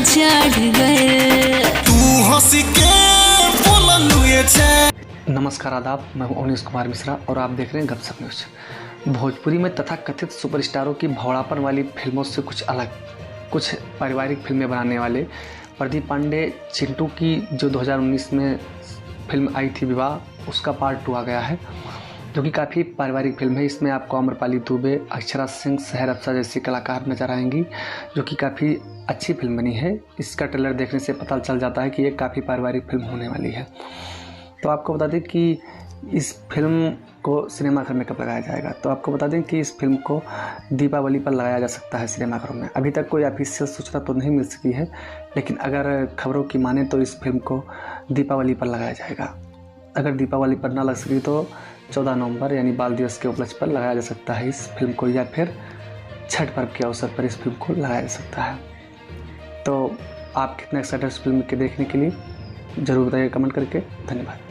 चढ़ गए। तू हंस के बोललू ये चैन। नमस्कार आदाब, मैं हूं अवनीश कुमार मिश्रा और आप देख रहे हैं गपशप न्यूज। भोजपुरी में तथाकथित सुपरस्टारों की भौड़ापन वाली फिल्मों से कुछ अलग, कुछ पारिवारिक फिल्में बनाने वाले प्रदीप पांडे चिंटू की जो 2019 में फिल्म आई थी विवाह, उसका पार्ट 2 आ गया है, जो कि काफ़ी पारिवारिक फिल्म है। इसमें आपको आम्रपाली दुबे, अक्षरा सिंह, सहर अफसा जैसी कलाकार नजर आएंगी, जो कि काफ़ी अच्छी फिल्म बनी है। इसका ट्रेलर देखने से पता चल जाता है कि ये काफ़ी पारिवारिक फिल्म होने वाली है। तो आपको बता दें कि इस फिल्म को सिनेमाघर में कब लगाया जाएगा। तो आपको बता दें कि इस फिल्म को दीपावली पर लगाया जा सकता है सिनेमाघरों में। अभी तक कोई ऑफिशियल सूचना तो नहीं मिल सकी है, लेकिन अगर खबरों की माने तो इस फिल्म को दीपावली पर लगाया जाएगा। अगर दीपावली पर ना लग सकी तो 14 नवंबर यानी बाल दिवस के उपलक्ष्य पर लगाया जा सकता है इस फिल्म को, या फिर छठ पर्व के अवसर पर इस फिल्म को लगाया जा सकता है। तो आप कितने एक्साइटेड इस फिल्म के देखने के लिए ज़रूर बताइए कमेंट करके। धन्यवाद।